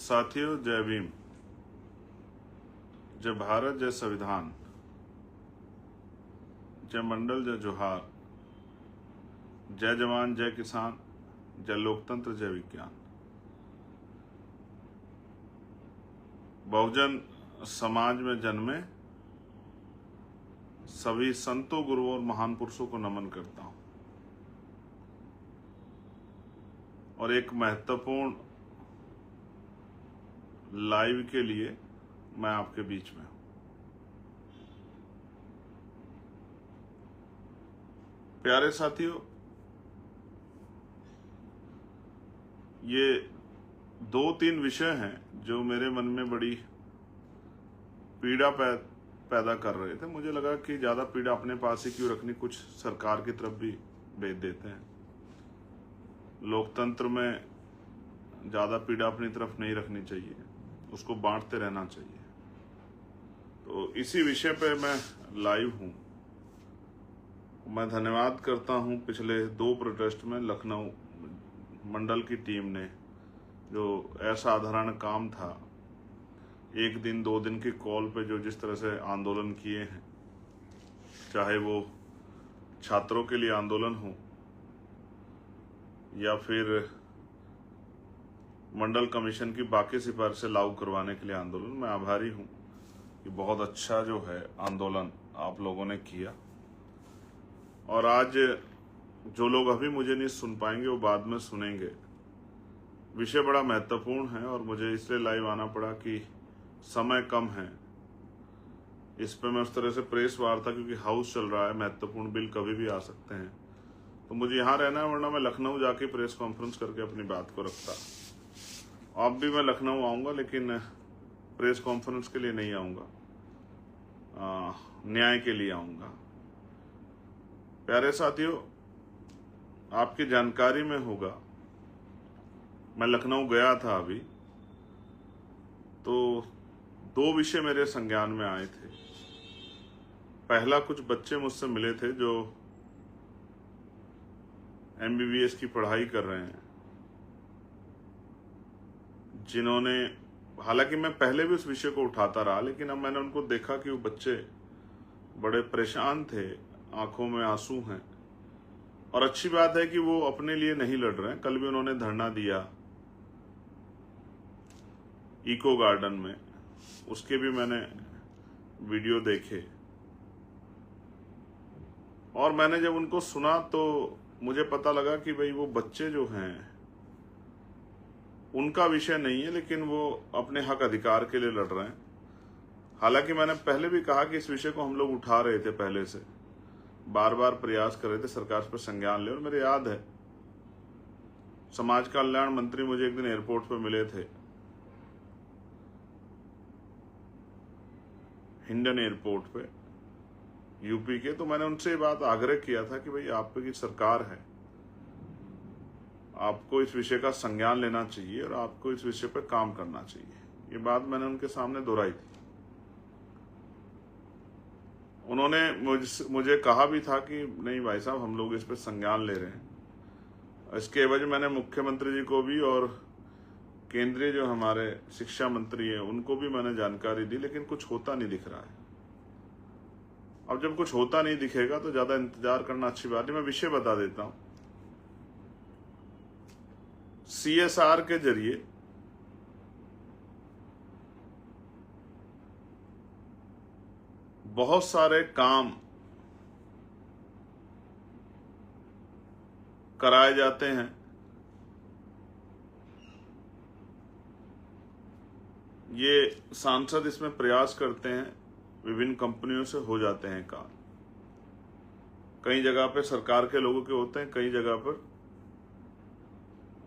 साथियों, जय भीम, जय भारत, जय संविधान, जय मंडल, जय जोहार, जय जवान, जय किसान, जय लोकतंत्र, जय विज्ञान। बहुजन समाज में जन्मे सभी संतों, गुरुओं और महान पुरुषों को नमन करता हूं और एक महत्वपूर्ण लाइव के लिए मैं आपके बीच में हूं। प्यारे साथियों, ये 2-3 विषय हैं जो मेरे मन में बड़ी पीड़ा पैदा कर रहे थे। मुझे लगा कि ज़्यादा पीड़ा अपने पास ही क्यों रखनी, कुछ सरकार की तरफ भी भेज देते हैं। लोकतंत्र में ज़्यादा पीड़ा अपनी तरफ नहीं रखनी चाहिए, उसको बांटते रहना चाहिए। तो इसी विषय पे मैं लाइव हूँ। मैं धन्यवाद करता हूँ पिछले 2 प्रोटेस्ट में लखनऊ मंडल की टीम ने, जो असाधारण काम था, 1 दिन 2 दिन की कॉल पे जो जिस तरह से आंदोलन किए हैं, चाहे वो छात्रों के लिए आंदोलन हो या फिर मंडल कमीशन की बाकी सिफारिशें लागू करवाने के लिए आंदोलन, मैं आभारी हूँ कि बहुत अच्छा जो है आंदोलन आप लोगों ने किया। और आज जो लोग अभी मुझे नहीं सुन पाएंगे वो बाद में सुनेंगे। विषय बड़ा महत्वपूर्ण है और मुझे इसलिए लाइव आना पड़ा कि समय कम है। इस पे मैं उस तरह से प्रेस वार्ता, क्योंकि हाउस चल रहा है, महत्वपूर्ण बिल कभी भी आ सकते हैं, तो मुझे यहाँ रहना है, वरना मैं लखनऊ जाके प्रेस कॉन्फ्रेंस करके अपनी बात को रखता। अब भी मैं लखनऊ आऊँगा, लेकिन प्रेस कॉन्फ्रेंस के लिए नहीं आऊँगा, न्याय के लिए आऊँगा। प्यारे साथियों, आपकी जानकारी में होगा, मैं लखनऊ गया था अभी, तो 2 विषय मेरे संज्ञान में आए थे। पहला, कुछ बच्चे मुझसे मिले थे जो MBBS की पढ़ाई कर रहे हैं, जिन्होंने, हालांकि मैं पहले भी उस विषय को उठाता रहा, लेकिन अब मैंने उनको देखा कि वो बच्चे बड़े परेशान थे, आंखों में आंसू हैं। और अच्छी बात है कि वो अपने लिए नहीं लड़ रहे हैं। कल भी उन्होंने धरना दिया इको गार्डन में, उसके भी मैंने वीडियो देखे। और मैंने जब उनको सुना तो मुझे पता लगा कि भाई वो बच्चे जो हैं, उनका विषय नहीं है, लेकिन वो अपने हक अधिकार के लिए लड़ रहे हैं। हालांकि मैंने पहले भी कहा कि इस विषय को हम लोग उठा रहे थे, पहले से बार बार प्रयास कर रहे थे सरकार पर संज्ञान ले। और मेरे याद है, समाज कल्याण मंत्री मुझे एक दिन एयरपोर्ट पर मिले थे, हिंडन एयरपोर्ट पे, यूपी के। तो मैंने उनसे ये बात आग्रह किया था कि भाई आप पे की सरकार है, आपको इस विषय का संज्ञान लेना चाहिए और आपको इस विषय पर काम करना चाहिए। ये बात मैंने उनके सामने दोहराई थी। उन्होंने मुझे कहा भी था कि नहीं भाई साहब, हम लोग इस पर संज्ञान ले रहे हैं। इसके एवज मैंने मुख्यमंत्री जी को भी और केंद्रीय जो हमारे शिक्षा मंत्री हैं उनको भी मैंने जानकारी दी, लेकिन कुछ होता नहीं दिख रहा है। अब जब कुछ होता नहीं दिखेगा तो ज्यादा इंतजार करना अच्छी बात नहीं। मैं विषय बता देता हूं। CSR के जरिए बहुत सारे काम कराए जाते हैं। ये सांसद इसमें प्रयास करते हैं, विभिन्न कंपनियों से हो जाते हैं काम। कई जगह पे सरकार के लोगों के होते हैं, कई जगह पर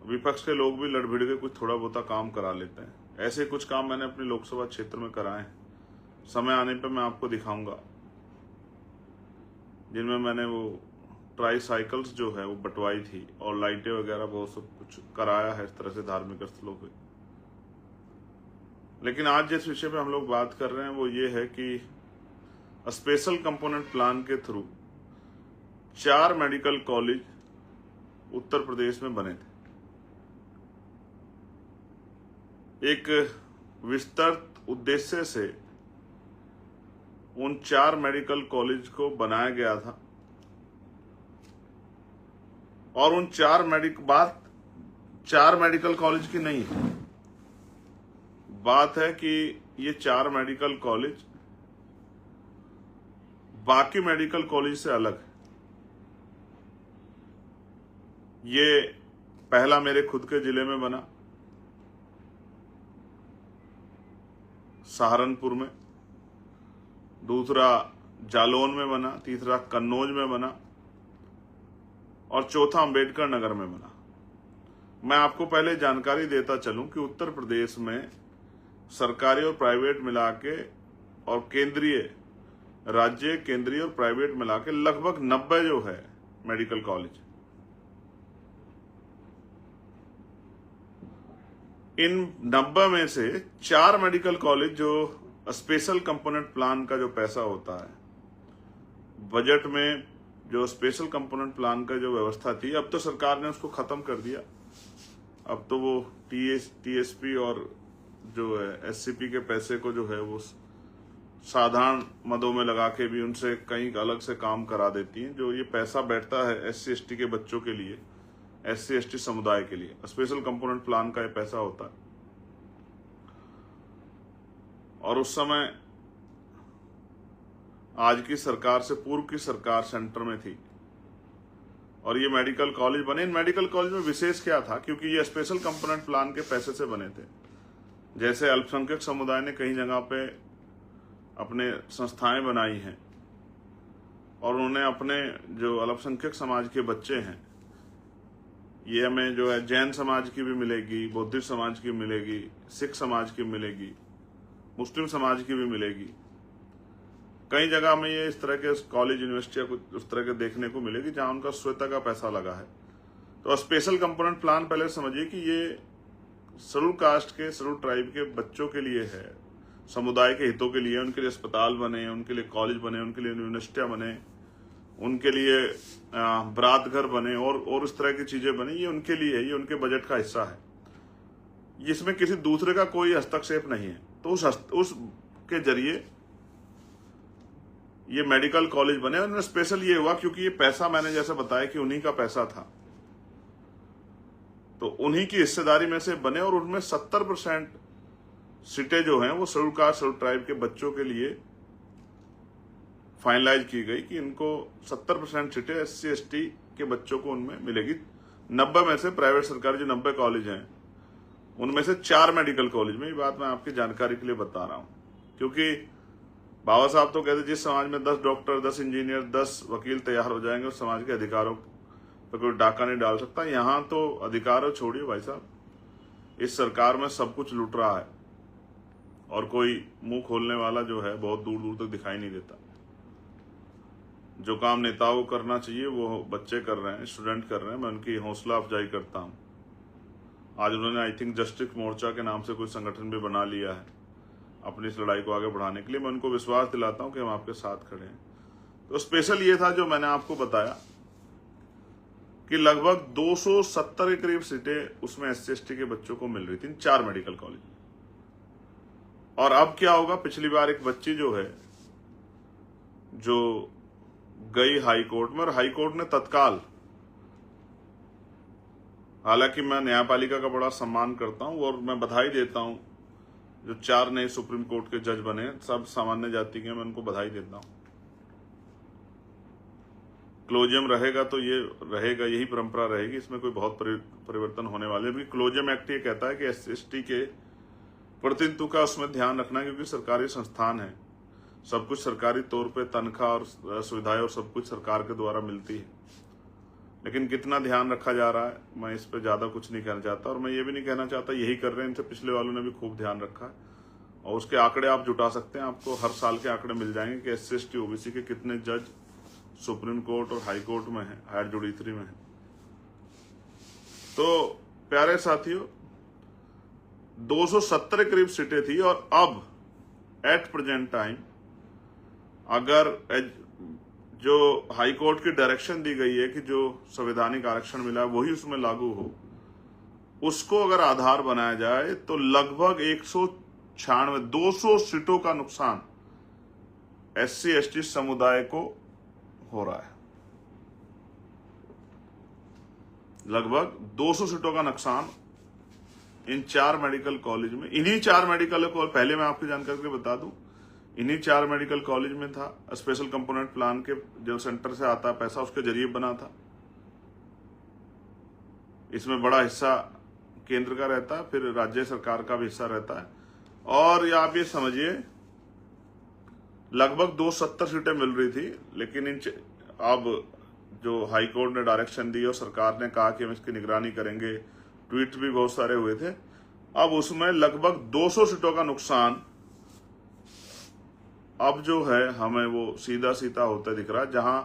विपक्ष के लोग भी लड़ भिड़ के कुछ थोड़ा बहुत काम करा लेते हैं। ऐसे कुछ काम मैंने अपने लोकसभा क्षेत्र में कराए हैं। समय आने पर मैं आपको दिखाऊंगा, जिनमें मैंने वो ट्राईसाइकिल्स जो है वो बंटवाई थी और लाइटें वगैरह बहुत सब कुछ कराया है इस तरह से धार्मिक स्थलों पे। लेकिन आज जिस विषय पे हम लोग बात कर रहे हैं वो ये है कि स्पेशल कंपोनेंट प्लान के through 4 medical college Uttar Pradesh में बने थे। एक विस्तृत उद्देश्य से उन 4 मेडिकल कॉलेज को बनाया गया था और उन 4 मेडिकल कॉलेज की नहीं है, बात है कि ये 4 मेडिकल कॉलेज बाकी मेडिकल कॉलेज से अलग है। ये पहला मेरे खुद के जिले में बना, सहारनपुर में, दूसरा जालौन में बना, तीसरा कन्नौज में बना और चौथा अंबेडकर नगर में बना। मैं आपको पहले जानकारी देता चलूं कि उत्तर प्रदेश में सरकारी और प्राइवेट मिला के और केंद्रीय और प्राइवेट मिला के लगभग 90 जो है मेडिकल कॉलेज। इन 90 में से 4 मेडिकल कॉलेज जो स्पेशल कंपोनेंट प्लान का जो पैसा होता है, बजट में जो स्पेशल कंपोनेंट प्लान का जो व्यवस्था थी, अब तो सरकार ने उसको खत्म कर दिया। अब तो वो टीएसपी और जो है एससीपी के पैसे को जो है वो साधारण मदों में लगा के भी उनसे कहीं अलग से काम करा देती हैं। जो ये पैसा बैठता है एससी एसटी के बच्चों के लिए, एससी एसटी समुदाय के लिए, स्पेशल कंपोनेंट प्लान का ये पैसा होता है। और उस समय आज की सरकार से पूर्व की सरकार सेंटर में थी और ये मेडिकल कॉलेज बने। इन मेडिकल कॉलेज में विशेष क्या था, क्योंकि ये स्पेशल कंपोनेंट प्लान के पैसे से बने थे। जैसे अल्पसंख्यक समुदाय ने कई जगह पे अपने संस्थाएं बनाई हैं और उन्होंने अपने जो अल्पसंख्यक समाज के बच्चे हैं, ये हमें जो है जैन समाज की भी मिलेगी, बौद्धिस्ट समाज की मिलेगी, सिख समाज की मिलेगी, मुस्लिम समाज की भी मिलेगी। कई जगह में ये इस तरह के कॉलेज यूनिवर्सिटियां कुछ उस तरह के देखने को मिलेगी जहां उनका स्वतः का पैसा लगा है। तो स्पेशल कंपोनेंट प्लान पहले समझिए कि ये शेड्यूल कास्ट के, शेड्यूल ट्राइब के बच्चों के लिए है, समुदाय के हितों के लिए। उनके लिए अस्पताल बने, उनके लिए कॉलेज बने, उनके लिए यूनिवर्सिटियां बने, उनके लिए बरात घर बने और इस तरह की चीजें बने। ये उनके लिए है, ये उनके बजट का हिस्सा है, इसमें किसी दूसरे का कोई हस्तक्षेप नहीं है। तो उस के जरिए ये मेडिकल कॉलेज बने। और स्पेशल ये हुआ क्योंकि ये पैसा मैंने जैसे बताया कि उन्हीं का पैसा था, तो उन्हीं की हिस्सेदारी में से बने और उनमें 70% सीटें जो हैं वो शेड्यूल कास्ट, शेड्यूल ट्राइब के बच्चों के लिए फाइनलाइज की गई कि इनको 70% सीटें एससी एसटी के बच्चों को उनमें मिलेगी। 90 में से प्राइवेट सरकारी जो 90 कॉलेज हैं उनमें से 4 मेडिकल कॉलेज में। ये बात मैं आपकी जानकारी के लिए बता रहा हूं, क्योंकि बाबा साहब तो कहते जिस समाज में 10 डॉक्टर, 10 इंजीनियर, 10 वकील तैयार हो जाएंगे उस समाज के अधिकारों पर कोई डाका नहीं डाल सकता। यहाँ तो अधिकार छोड़िए भाई साहब, इस सरकार में सब कुछ लूट रहा है और कोई मुंह खोलने वाला जो है बहुत दूर दूर तक दिखाई नहीं देता। जो काम नेताओं को करना चाहिए वो बच्चे कर रहे हैं, स्टूडेंट कर रहे हैं। मैं उनकी हौसला अफजाई करता हूँ। आज उन्होंने आई थिंक जस्टिस मोर्चा के नाम से कोई संगठन भी बना लिया है अपनी इस लड़ाई को आगे बढ़ाने के लिए। मैं उनको विश्वास दिलाता हूं कि हम आपके साथ खड़े हैं। तो स्पेशल ये था जो मैंने आपको बताया कि लगभग 270 के करीब सीटें उसमें एससी एसटी के बच्चों को मिल रही थी 4 मेडिकल कॉलेज। और अब क्या होगा, पिछली बार एक बच्ची जो है जो गई हाई कोर्ट में और हाई कोर्ट ने तत्काल, हालांकि मैं न्यायपालिका का बड़ा सम्मान करता हूं और मैं बधाई देता हूं जो 4 नए सुप्रीम कोर्ट के जज बने, सब सामान्य जाति के, मैं उनको बधाई देता हूं। क्लोजियम रहेगा तो ये रहेगा, यही परंपरा रहेगी, इसमें कोई बहुत परिवर्तन होने वाले भी। क्लोजियम एक्ट ये कहता है कि एससी के प्रतिनिधित्व का उसमें ध्यान रखना, क्योंकि सरकारी संस्थान है, सब कुछ सरकारी तौर पे तनख्वाह और सुविधाएं और सब कुछ सरकार के द्वारा मिलती है। लेकिन कितना ध्यान रखा जा रहा है, मैं इस पे ज्यादा कुछ नहीं कहना चाहता। और मैं ये भी नहीं कहना चाहता यही कर रहे हैं, इनसे पिछले वालों ने भी खूब ध्यान रखा है और उसके आंकड़े आप जुटा सकते हैं। आपको हर साल के आंकड़े मिल जाएंगे कि एससी एसटी ओबीसी के कितने जज सुप्रीम कोर्ट और हाई कोर्ट में है, हायर जुडिशरी में है। तो प्यारे साथियों, 270 के करीब सीटें थी और अब एट प्रेजेंट टाइम अगर जो हाई कोर्ट की डायरेक्शन दी गई है कि जो संवैधानिक आरक्षण मिला है वही उसमें लागू हो, उसको अगर आधार बनाया जाए तो लगभग 196 200 सीटों का नुकसान SC/ST समुदाय को हो रहा है। लगभग 200 सीटों का नुकसान इन 4 मेडिकल कॉलेज में, इन्हीं 4 मेडिकल कॉलेज, पहले मैं आपकी जानकारी के बता दूं, इन्हीं 4 मेडिकल कॉलेज में था। स्पेशल कंपोनेंट प्लान के जो सेंटर से आता है पैसा, उसके जरिए बना था। इसमें बड़ा हिस्सा केंद्र का रहता है, फिर राज्य सरकार का भी हिस्सा रहता है। और आप ये समझिए लगभग 270 सीटें मिल रही थी, लेकिन अब जो हाई कोर्ट ने डायरेक्शन दी और सरकार ने कहा कि हम इसकी निगरानी करेंगे, ट्वीट भी बहुत सारे हुए थे, अब उसमें लगभग 200 सीटों का नुकसान अब जो है हमें वो सीधा सीधा होता दिख रहा है। जहां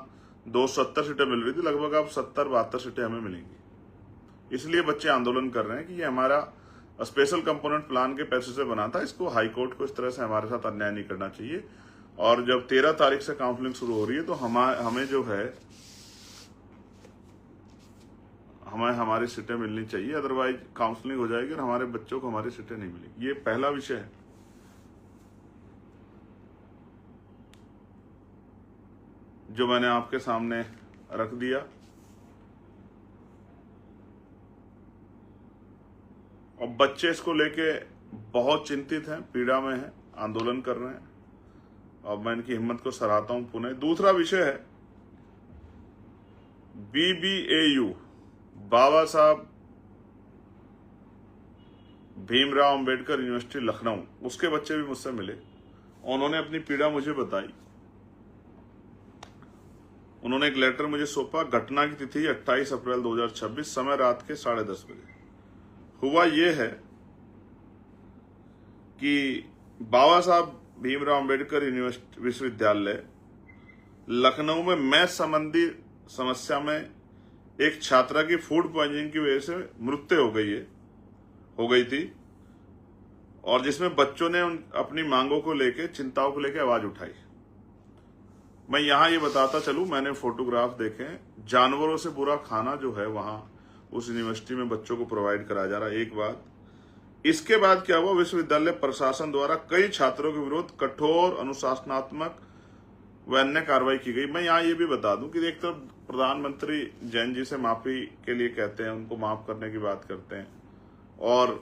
270 सीटें मिल रही थी, लगभग अब 70-72 सीटें हमें मिलेंगी। इसलिए बच्चे आंदोलन कर रहे हैं कि ये हमारा स्पेशल कंपोनेंट प्लान के पैसे से बना था, इसको हाई कोर्ट को इस तरह से हमारे साथ अन्याय नहीं करना चाहिए। और जब 13 तारीख से काउंसलिंग शुरू हो रही है तो हमें जो है हमें हमारी सीटें मिलनी चाहिए, अदरवाइज काउंसलिंग हो जाएगी और हमारे बच्चों को हमारी सीटें नहीं मिलेगी। ये पहला विषय है। जो मैंने आपके सामने रख दिया। और बच्चे इसको लेके बहुत चिंतित हैं, पीड़ा में हैं, आंदोलन कर रहे हैं, और मैं इनकी हिम्मत को सराहता हूं पुनः। दूसरा विषय है BBAU, बाबा साहब भीमराव अंबेडकर यूनिवर्सिटी लखनऊ, उसके बच्चे भी मुझसे मिले। उन्होंने अपनी पीड़ा मुझे बताई। उन्होंने एक लेटर मुझे सौंपा। घटना की तिथि 28 अप्रैल 2026, समय रात के 10:30 बजे। हुआ यह है कि बाबा साहब भीमराव अंबेडकर यूनिवर्सिटी विश्वविद्यालय लखनऊ में मैथ संबंधी समस्या में एक छात्रा की फूड पॉइजनिंग की वजह से मृत्यु हो गई थी, और जिसमें बच्चों ने अपनी मांगों को लेकर, चिंताओं को लेकर आवाज उठाई। मैं यहां ये बताता चलूं, मैंने फोटोग्राफ देखे, जानवरों से बुरा खाना जो है वहां उस यूनिवर्सिटी में बच्चों को प्रोवाइड कराया जा रहा है। एक बात। इसके बाद क्या हुआ, विश्वविद्यालय प्रशासन द्वारा कई छात्रों के विरुद्ध कठोर अनुशासनात्मक व अन्य कार्रवाई की गई। मैं यहाँ ये भी बता दूं कि एक तो प्रधानमंत्री जैन जी से माफी के लिए कहते हैं, उनको माफ करने की बात करते हैं, और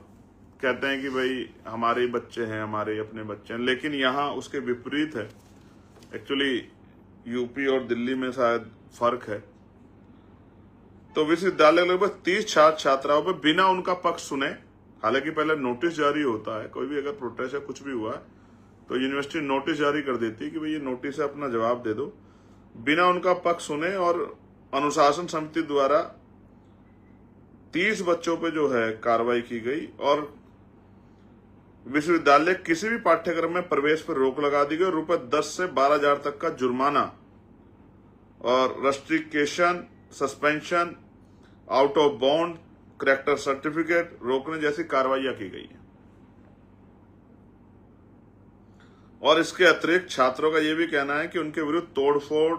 कहते हैं कि भाई हमारे बच्चे हैं, हमारे अपने बच्चे हैं, लेकिन यहाँ उसके विपरीत है। एक्चुअली यूपी और दिल्ली में शायद फर्क है। तो विश्वविद्यालय लगभग 30 छात्र छात्राओं पर बिना उनका पक्ष सुने, हालांकि पहले नोटिस जारी होता है, कोई भी अगर प्रोटेस्ट या कुछ भी हुआ है तो यूनिवर्सिटी नोटिस जारी कर देती है कि भाई ये नोटिस है, अपना जवाब दे दो। बिना उनका पक्ष सुने और अनुशासन समिति द्वारा 30 बच्चों पे जो है कार्रवाई की गई, और विश्वविद्यालय किसी भी पाठ्यक्रम में प्रवेश पर रोक लगा दी गई। रुपए 10 से 12,000 तक का जुर्माना और restriction, suspension, out of bound, character certificate रोकने जैसी कार्रवाइयां की गई है। और इसके अतिरिक्त छात्रों का यह भी कहना है कि उनके विरुद्ध तोड़फोड़,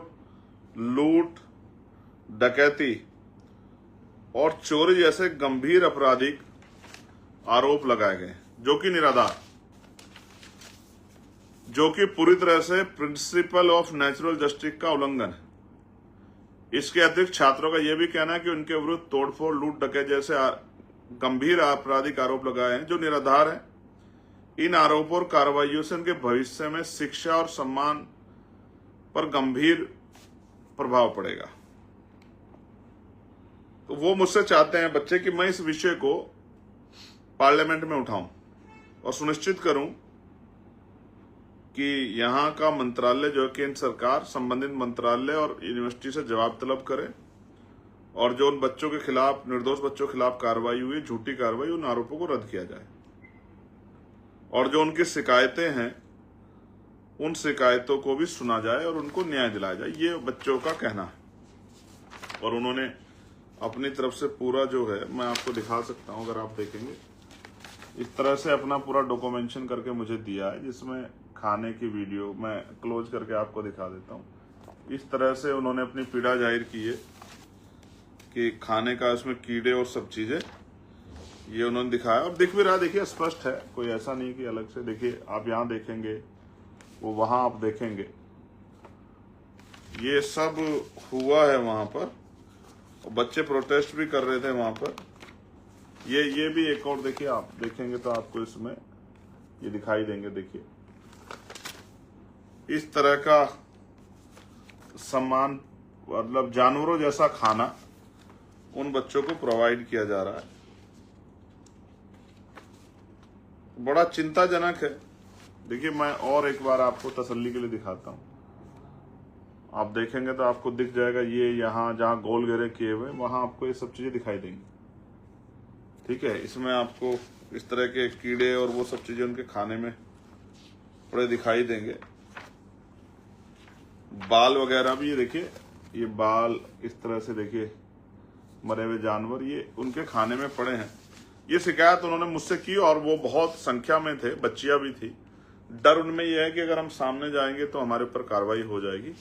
लूट, डकैती और चोरी जैसे गंभीर आपराधिक आरोप लगाए गए, जो कि निराधार, जो कि पूरी तरह से प्रिंसिपल ऑफ नेचुरल जस्टिस का उल्लंघन है। इसके अतिरिक्त छात्रों का यह भी कहना है कि उनके विरुद्ध तोड़फोड़, लूट, डकैती जैसे गंभीर आपराधिक आरोप लगाए हैं, जो निराधार हैं। इन आरोपों और कार्रवाइयों से उनके भविष्य में शिक्षा और सम्मान पर गंभीर प्रभाव पड़ेगा। तो वो मुझसे चाहते हैं बच्चे कि मैं इस विषय को पार्लियामेंट में उठाऊं और सुनिश्चित करूं कि यहां का मंत्रालय जो है, केंद्र सरकार, संबंधित मंत्रालय और यूनिवर्सिटी से जवाब तलब करे, और जो उन बच्चों के खिलाफ, निर्दोष बच्चों के खिलाफ कार्रवाई हुई, झूठी कार्रवाई, उन आरोपों को रद्द किया जाए, और जो उनकी शिकायतें हैं उन शिकायतों को भी सुना जाए और उनको न्याय दिलाया जाए। ये बच्चों का कहना है। और उन्होंने अपनी तरफ से पूरा जो है, मैं आपको दिखा सकता हूं अगर आप देखेंगे, इस तरह से अपना पूरा डॉक्यूमेंटेशन करके मुझे दिया है, जिसमें खाने की वीडियो मैं क्लोज करके आपको दिखा देता हूं। इस तरह से उन्होंने अपनी पीड़ा जाहिर की है कि खाने का इसमें कीड़े और सब चीजें, ये उन्होंने दिखाया और दिख भी रहा, देखिए स्पष्ट है, कोई ऐसा नहीं कि अलग से। देखिए आप यहाँ देखेंगे, वो वहां आप देखेंगे, ये सब हुआ है वहां पर। बच्चे प्रोटेस्ट भी कर रहे थे वहां पर। ये भी एक और देखिए, आप देखेंगे तो आपको इसमें ये दिखाई देंगे। देखिए इस तरह का सम्मान, मतलब जानवरों जैसा खाना उन बच्चों को प्रोवाइड किया जा रहा है। बड़ा चिंताजनक है। देखिए मैं और एक बार आपको तसल्ली के लिए दिखाता हूं, आप देखेंगे तो आपको दिख जाएगा। ये यहाँ जहां गोल घेरे किए हुए, वहां आपको ये सब चीजें दिखाई देंगी। ठीक है, इसमें आपको इस तरह के कीड़े और वो सब चीजें उनके खाने में पड़े दिखाई देंगे। बाल वगैरह भी, ये देखिए, ये बाल इस तरह से, देखिए मरे हुए जानवर ये उनके खाने में पड़े हैं। ये शिकायत उन्होंने मुझसे की और वो बहुत संख्या में थे, बच्चियां भी थी। डर उनमें यह है कि अगर हम सामने जाएंगे तो हमारे ऊपर कार्रवाई हो जाएगी।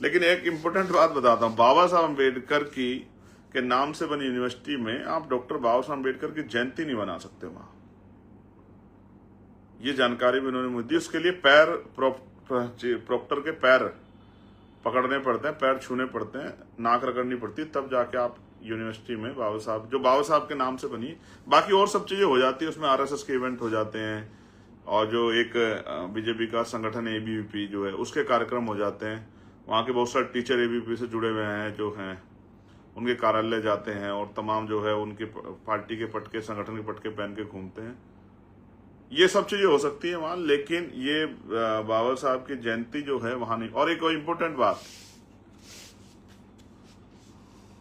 लेकिन एक इम्पोर्टेंट बात बताता हूं, बाबा साहब अम्बेडकर के नाम से बनी यूनिवर्सिटी में आप डॉक्टर बाबा साहब अम्बेडकर की जयंती नहीं बना सकते वहां। ये जानकारी भी उन्होंने मुझे दी। उसके लिए पैर, प्रॉक्टर के पैर पकड़ने पड़ते हैं, पैर छूने पड़ते हैं, नाक रगड़नी पड़ती है, तब जाके आप यूनिवर्सिटी में बाबा साहब, जो बाबा साहब के नाम से बनी, बाकी और सब चीजें हो जाती है उसमें। आरएसएस के इवेंट हो जाते हैं और जो एक बीजेपी का संगठन है एबीवीपी जो है, उसके कार्यक्रम हो जाते हैं। वहाँ के बहुत सारे टीचर एबीवीपी से जुड़े हुए हैं जो हैं, उनके कार्यालय जाते हैं और तमाम जो है उनके पार्टी के पटके, संगठन के पटके पहन के घूमते हैं। ये सब चीजें हो सकती है वहां, लेकिन ये बाबा साहब की जयंती जो है वहां नहीं। और एक और इम्पोर्टेंट बात,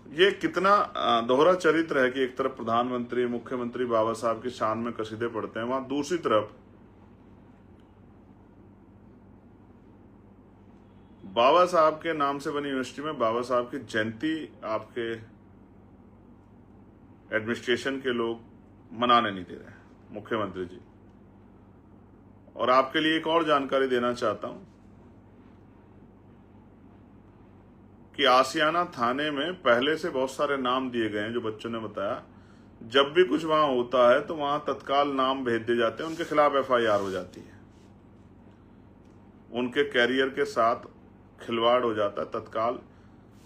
ये कितना दोहरा चरित्र है कि एक तरफ प्रधानमंत्री, मुख्यमंत्री बाबा साहब की शान में कसीदे पढ़ते हैं, वहां दूसरी तरफ बाबा साहब के नाम से बनी यूनिवर्सिटी में बाबा साहब की जयंती आपके एडमिनिस्ट्रेशन के लोग मनाने नहीं दे रहे हैं, मुख्यमंत्री जी। और आपके लिए एक और जानकारी देना चाहता हूं कि आसियाना थाने में पहले से बहुत सारे नाम दिए गए हैं, जो बच्चों ने बताया। जब भी कुछ वहां होता है तो वहां तत्काल नाम भेज दिए जाते हैं, उनके खिलाफ एफआईआर हो जाती है, उनके कैरियर के साथ खिलवाड़ हो जाता है तत्काल।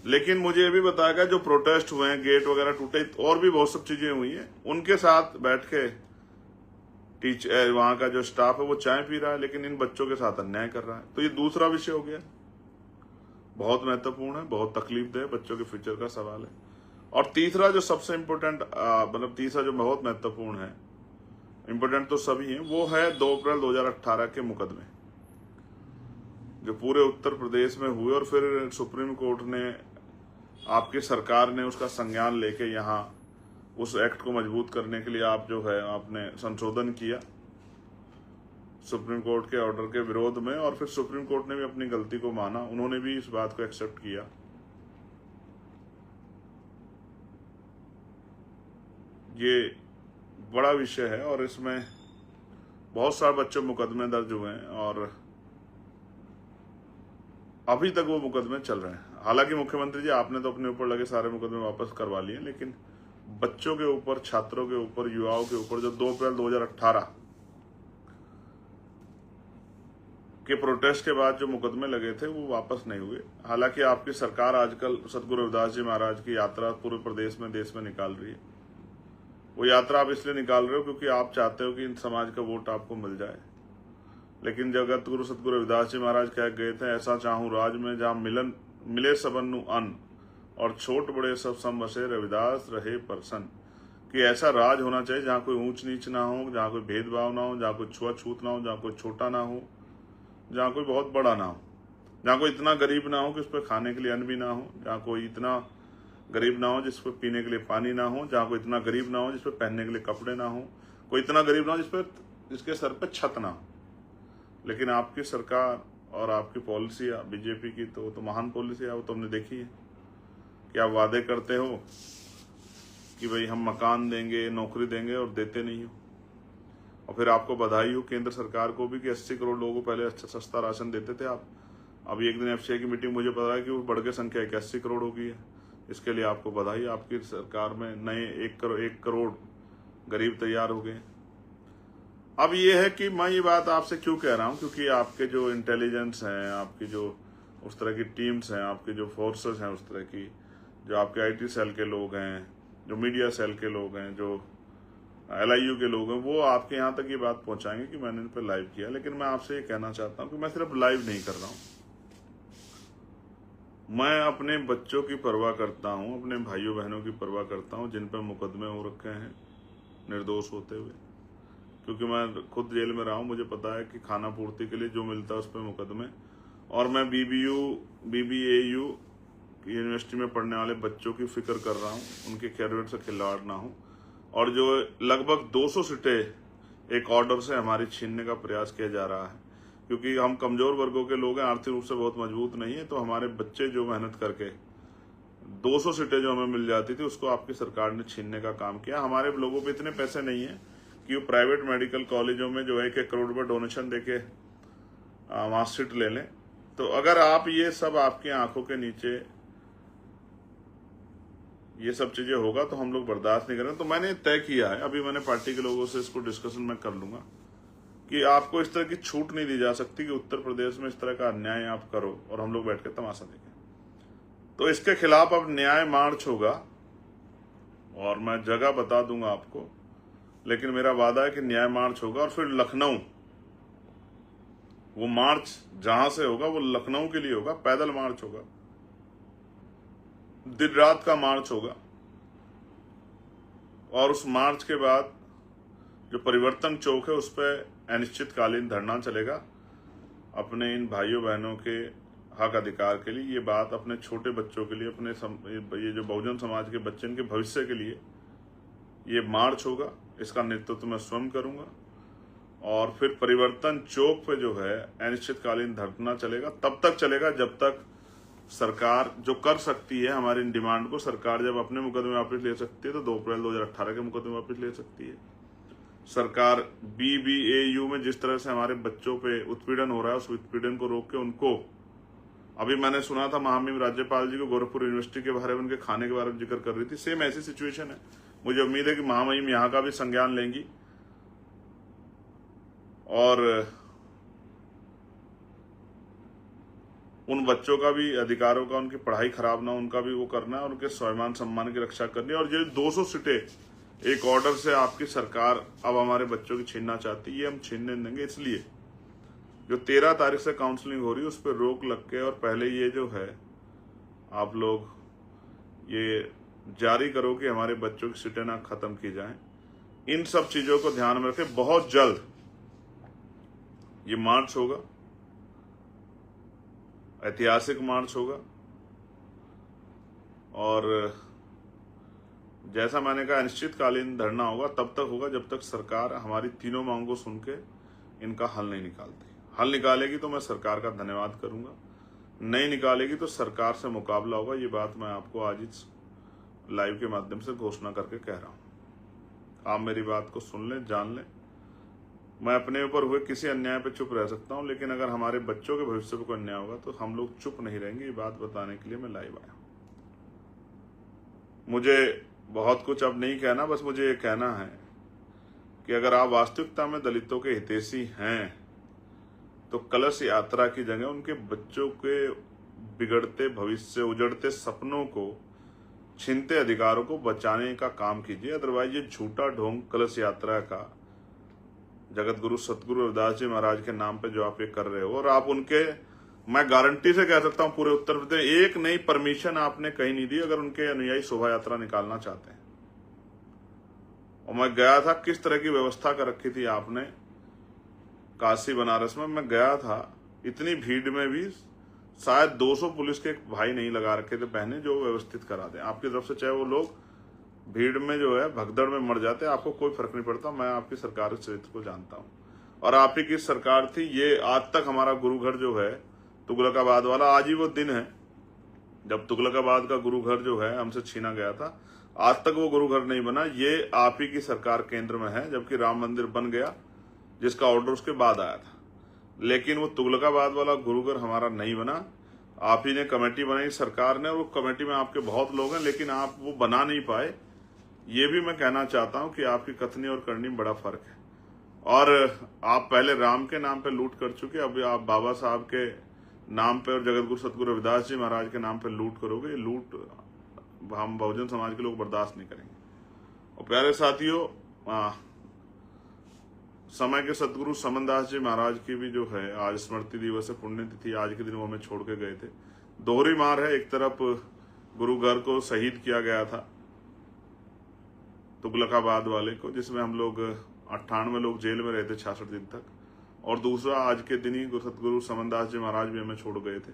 लेकिन मुझे ये भी बताया गया जो प्रोटेस्ट हुए हैं, गेट वगैरह टूटे और भी बहुत सब चीजें हुई हैं, उनके साथ बैठ के टीचर, वहां का जो स्टाफ है वो चाय पी रहा है, लेकिन इन बच्चों के साथ अन्याय कर रहा है। तो ये दूसरा विषय हो गया, बहुत महत्वपूर्ण है, बहुत तकलीफदेह, बच्चों के फ्यूचर का सवाल है। और तीसरा जो सबसे इम्पोर्टेंट, मतलब तीसरा जो बहुत महत्वपूर्ण है, इम्पोर्टेंट तो सभी हैं, वो है 2 अप्रैल 2018 के मुकदमे जो पूरे उत्तर प्रदेश में हुए और फिर सुप्रीम कोर्ट ने, आपकी सरकार ने उसका संज्ञान लेके यहाँ उस एक्ट को मजबूत करने के लिए आप जो है आपने संशोधन किया सुप्रीम कोर्ट के ऑर्डर के विरोध में, और फिर सुप्रीम कोर्ट ने भी अपनी गलती को माना, उन्होंने भी इस बात को एक्सेप्ट किया। ये बड़ा विषय है और इसमें बहुत सारे बच्चों मुकदमे दर्ज हुए हैं और अभी तक वो मुकदमे चल रहे हैं। हालांकि मुख्यमंत्री जी, आपने तो अपने ऊपर लगे सारे मुकदमे वापस करवा लिए, लेकिन बच्चों के ऊपर, छात्रों के ऊपर, युवाओं के ऊपर जो 2 अप्रैल 2018 के प्रोटेस्ट के बाद जो मुकदमे लगे थे वो वापस नहीं हुए। हालांकि आपकी सरकार आजकल सदगुरु रविदास जी महाराज की यात्रा पूरे प्रदेश में, देश में निकाल रही है। वो यात्रा आप इसलिए निकाल रहे हो क्योंकि आप चाहते हो कि इन समाज का वोट आपको मिल जाए। लेकिन जगत गुरु सदगुरु रविदास जी महाराज कह गए थे, ऐसा चाहूं राज में जहां मिले सबनु अन्न और छोट बड़े सब सम बसे, रविदास रहे प्रसन्न। कि ऐसा राज होना चाहिए जहां कोई ऊंच नीच ना हो, जहां कोई भेदभाव ना हो, जहां कोई छुआछूत ना हो, जहां कोई छोटा ना हो, जहां कोई बहुत बड़ा ना हो, जहां कोई इतना गरीब ना हो कि उस पर खाने के लिए अन्न भी ना हो, जहां कोई इतना गरीब ना हो जिस पर पीने के लिए पानी ना हो, जहां कोई इतना गरीब ना हो जिस पर पहनने के लिए कपड़े ना हो, कोई इतना गरीब ना हो जिसके सर पर छत ना हो। लेकिन आपकी सरकार और आपकी पॉलिसी, बीजेपी की तो महान पॉलिसी है, वो तुमने देखी है कि आप वादे करते हो कि भाई हम मकान देंगे, नौकरी देंगे, और देते नहीं हो। और फिर आपको बधाई हो केंद्र सरकार को भी कि 80 करोड़ लोगों को पहले अच्छा सस्ता राशन देते थे आप। अभी एक दिन एफसीआई की मीटिंग मुझे पता है कि वो बढ़ के संख्या 81 करोड़ हो गई है। इसके लिए आपको बधाई। आपकी सरकार में नए 1 करोड़ गरीब तैयार हो गए। अब ये है कि मैं ये बात आपसे क्यों कह रहा हूँ, क्योंकि आपके जो इंटेलिजेंस हैं, आपकी जो उस तरह की टीम्स हैं, आपकी जो फोर्सेस हैं उस तरह की, जो आपके आईटी सेल के लोग हैं, जो मीडिया सेल के लोग हैं, जो LIU के लोग हैं, वो आपके यहाँ तक ये बात पहुंचाएंगे कि मैंने इन पर लाइव किया। लेकिन मैं आपसे ये कहना चाहता हूँ कि मैं सिर्फ लाइव नहीं कर रहा हूँ, मैं अपने बच्चों की परवाह करता हूँ, अपने भाइयों बहनों की परवाह करता हूँ जिन पर मुकदमे हो रखे हैं निर्दोष होते हुए। क्योंकि मैं खुद जेल में रहा हूँ, मुझे पता है कि खाना पूर्ति के लिए जो मिलता है उस पर मुकदमे। और मैं BBAU यूनिवर्सिटी में पढ़ने वाले बच्चों की फिक्र कर रहा हूँ, उनके कैरियर से खिलवाड़ ना हो। और जो लगभग 200 सीटें एक ऑर्डर से हमारी छीनने का प्रयास किया जा रहा है, क्योंकि हम कमजोर वर्गों के लोग हैं, आर्थिक रूप से बहुत मजबूत नहीं है, तो हमारे बच्चे जो मेहनत करके 200 सीटें जो हमें मिल जाती थी उसको आपकी सरकार ने छीनने का काम किया। हमारे लोगों पे इतने पैसे नहीं है कि वो प्राइवेट मेडिकल कॉलेजों में जो है 1-1 करोड़ रुपये डोनेशन देके मार्कशीट ले लें। तो अगर आप ये सब आपकी आंखों के नीचे ये सब चीजें होगा तो हम लोग बर्दाश्त नहीं करेंगे। तो मैंने तय किया है, अभी मैंने पार्टी के लोगों से इसको डिस्कशन में कर लूंगा कि आपको इस तरह की छूट नहीं दी जा सकती कि उत्तर प्रदेश में इस तरह का अन्याय आप करो और हम लोग बैठ के तमाशा देखें। तो इसके खिलाफ अब न्याय मार्च होगा और मैं जगह बता दूंगा आपको, लेकिन मेरा वादा है कि न्याय मार्च होगा। और फिर लखनऊ, वो मार्च जहां से होगा वो लखनऊ के लिए होगा, पैदल मार्च होगा, दिन रात का मार्च होगा। और उस मार्च के बाद जो परिवर्तन चौक है उस पर अनिश्चितकालीन धरना चलेगा अपने इन भाइयों बहनों के हक अधिकार के लिए। ये बात अपने छोटे बच्चों के लिए, अपने ये जो बहुजन समाज के बच्चे, इनके भविष्य के लिए ये मार्च होगा। इसका नेतृत्व मैं स्वयं करूंगा। और फिर परिवर्तन चौक पे जो है अनिश्चितकालीन धरना चलेगा, तब तक चलेगा जब तक सरकार जो कर सकती है हमारी इन डिमांड को, सरकार जब अपने मुकदमे वापस ले सकती है तो 2 अप्रैल 2018 के मुकदमे वापस ले सकती है। सरकार BBAU में जिस तरह से हमारे बच्चों पे उत्पीड़न हो रहा है उस उत्पीड़न को रोक के उनको, अभी मैंने सुना था महामहिम राज्यपाल जी को गोरखपुर यूनिवर्सिटी के बारे में, उनके खाने के बारे में जिक्र कर रही थी, सेम ऐसी सिचुएशन है। मुझे उम्मीद है कि महामहिम यहाँ का भी संज्ञान लेंगी और उन बच्चों का भी अधिकारों का, उनकी पढ़ाई खराब ना, उनका भी वो करना है और उनके स्वाभिमान सम्मान की रक्षा करनी है। और ये 200 सीटें एक ऑर्डर से आपकी सरकार अब हमारे बच्चों की छीनना चाहती है, ये हम छीनने देंगे। इसलिए जो 13 तारीख से काउंसलिंग हो रही है उस पर रोक लग के, और पहले ये जो है आप लोग ये जारी करो कि हमारे बच्चों की सीटें ना खत्म की जाएं। इन सब चीजों को ध्यान में रखें। बहुत जल्द ये मार्च होगा, ऐतिहासिक मार्च होगा। और जैसा मैंने कहा अनिश्चितकालीन धरना होगा, तब तक होगा जब तक सरकार हमारी तीनों मांगों को सुन के इनका हल नहीं निकालती। हल निकालेगी तो मैं सरकार का धन्यवाद करूंगा, नहीं निकालेगी तो सरकार से मुकाबला होगा। ये बात मैं आपको आज इस लाइव के माध्यम से घोषणा करके कह रहा हूं। आप मेरी बात को सुन लें, जान लें। मैं अपने ऊपर हुए किसी अन्याय पे चुप रह सकता हूं, लेकिन अगर हमारे बच्चों के भविष्य पर कोई अन्याय होगा तो हम लोग चुप नहीं रहेंगे। ये बात बताने के लिए मैं लाइव आया। मुझे बहुत कुछ अब नहीं कहना, बस मुझे ये कहना है कि अगर आप वास्तविकता में दलितों के हितैषी हैं तो कलश यात्रा की जगह उनके बच्चों के बिगड़ते भविष्य, उजड़ते सपनों को, छीनते अधिकारों को बचाने का काम कीजिए। अदरवाइज ये झूठा ढोंग कलश यात्रा का जगत गुरु सतगुरु रविदास जी महाराज के नाम पे जो आप ये कर रहे हो, और आप उनके, मैं गारंटी से कह सकता हूं पूरे उत्तर प्रदेश एक नई परमिशन आपने कहीं नहीं दी अगर उनके अनुयायी शोभा यात्रा निकालना चाहते हैं। और मैं गया था, किस तरह की व्यवस्था कर रखी थी आपने काशी बनारस में। मैं गया था, इतनी भीड़ में भी शायद 200 पुलिस के भाई नहीं लगा रखे थे बहने जो व्यवस्थित करा दें आपकी तरफ से। चाहे वो लोग भीड़ में जो है भगदड़ में मर जाते, आपको कोई फर्क नहीं पड़ता। मैं आपकी सरकार के चरित्र को जानता हूं और आप ही की सरकार थी ये। आज तक हमारा गुरुघर जो है तुगलकाबाद वाला, आज ही वो दिन है जब तुगलकाबाद का गुरुघर जो है हमसे छीना गया था। आज तक वो गुरुघर नहीं बना, ये आप ही की सरकार केंद्र में है, जबकि राम मंदिर बन गया जिसका ऑर्डर उसके बाद आया था। लेकिन वो तुगलकाबाद वाला गुरुघर हमारा नहीं बना। आप ही ने कमेटी बनाई सरकार ने, और वो कमेटी में आपके बहुत लोग हैं, लेकिन आप वो बना नहीं पाए। ये भी मैं कहना चाहता हूं कि आपकी कथनी और करनी में बड़ा फर्क है। और आप पहले राम के नाम पे लूट कर चुके, अब आप बाबा साहब के नाम पे और जगत गुरु सतगुरु रविदास जी महाराज के नाम पे लूट करोगे। ये लूट हम बहुजन समाज के लोग बर्दाश्त नहीं करेंगे। और प्यारे साथियों, समय के सतगुरु समनदास जी महाराज की भी जो है आज स्मृति दिवस है, पुण्यतिथि। आज के दिन वो हमें छोड़ के गए थे। दोहरी मार है, एक तरफ गुरु घर को शहीद किया गया था तुगलकाबाद वाले को, जिसमें हम लोग 98 लोग जेल में रहे थे 66 दिन तक, और दूसरा आज के दिन ही सतगुरु समनदास जी महाराज भी हमें छोड़ गए थे।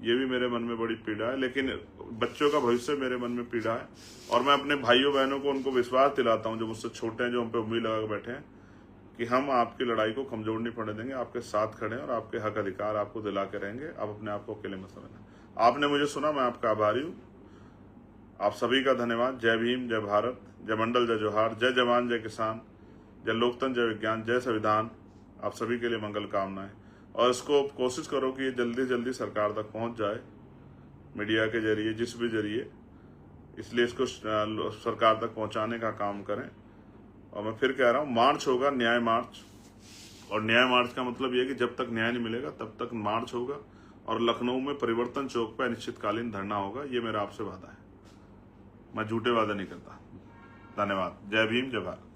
ये भी मेरे मन में बड़ी पीड़ा है, लेकिन बच्चों का भविष्य मेरे मन में पीड़ा है। और मैं अपने भाइयों बहनों को उनको विश्वास दिलाता हूं जो मुझसे छोटे हैं, जो हम पे उम्मीद लगा बैठे हैं, कि हम आपकी लड़ाई को कमजोर नहीं पड़ने देंगे, आपके साथ खड़े हैं और आपके हक अधिकार आपको दिला के रहेंगे। आप अपने आप को अकेले मत समझना। आपने मुझे सुना, मैं आपका आभारी हूँ। आप सभी का धन्यवाद। जय भीम, जय भारत, जय मंडल, जय जोहार, जय जवान, जय किसान, जय लोकतंत्र, जय विज्ञान, जय संविधान। आप सभी के लिए मंगल कामनाएं। और इसको कोशिश करो कि ये जल्दी जल्दी सरकार तक पहुंच जाए, मीडिया के जरिए, जिस भी जरिए, इसलिए इसको सरकार तक पहुंचाने का काम करें। और मैं फिर कह रहा हूं, मार्च होगा, न्याय मार्च। और न्याय मार्च का मतलब यह है कि जब तक न्याय नहीं मिलेगा तब तक मार्च होगा। और लखनऊ में परिवर्तन चौक पर अनिश्चितकालीन धरना होगा। ये मेरा आपसे वादा है, मैं झूठे वादे नहीं करता। धन्यवाद। जय भीम, जय भारत।